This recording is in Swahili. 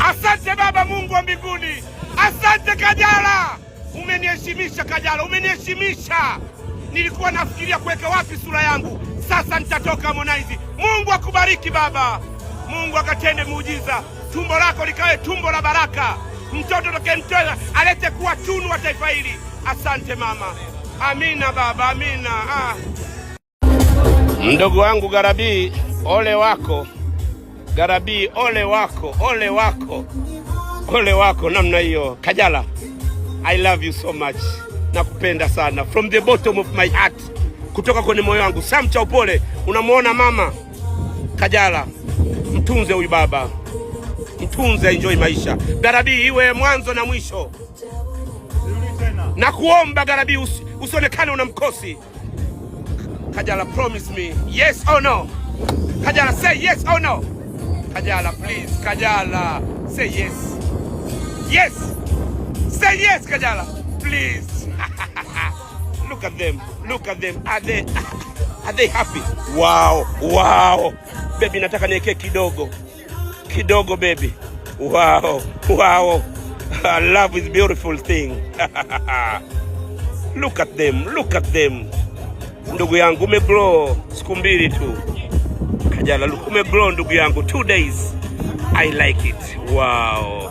Asante Baba Mungu wa mbinguni. Asante Kajala. Umeniheshimisha Kajala, umeniheshimisha. Nilikuwa nafikiria kuweka wapi sura yangu. Sasa nitatoka Harmonize. Mungu akubariki baba. Mungu akatende muujiza. Tumbo lako likawe tumbo la baraka. Mtoto tokemtoa alete kuwa tunu wa taifa hili. Asante mama. Amina baba, amina. Mdogo wangu Garabii, ole wako. Garabii, ole wako, ole wako. Ole wako namna hiyo. Kajala, I love you so much. Nakupenda sana. From the bottom of my heart. Kutoka kwenye moyo wangu. Sam cha upole, unamuona mama? Kajala, mtunze huyu baba. Mtunze, enjoy maisha. Garabii, iwe mwanzo na mwisho. Na kuomba Garabii usionekane una mkosi. Kajala, promise me. Yes or no? Kajala, say yes or no? Kajala, please. Kajala, say yes. Yes. Say yes, Kajala. Please. Look at them. Look at them. Are they happy? Wow. Wow. Baby, nataka niweke kidogo. Kidogo, baby. Wow. Wow. Love is a beautiful thing. Look at them. Look at them. Ndugu yangu, umegrow siku mbili tu. Kajala, umegrow ndugu yangu 2 days. I like it. Wow.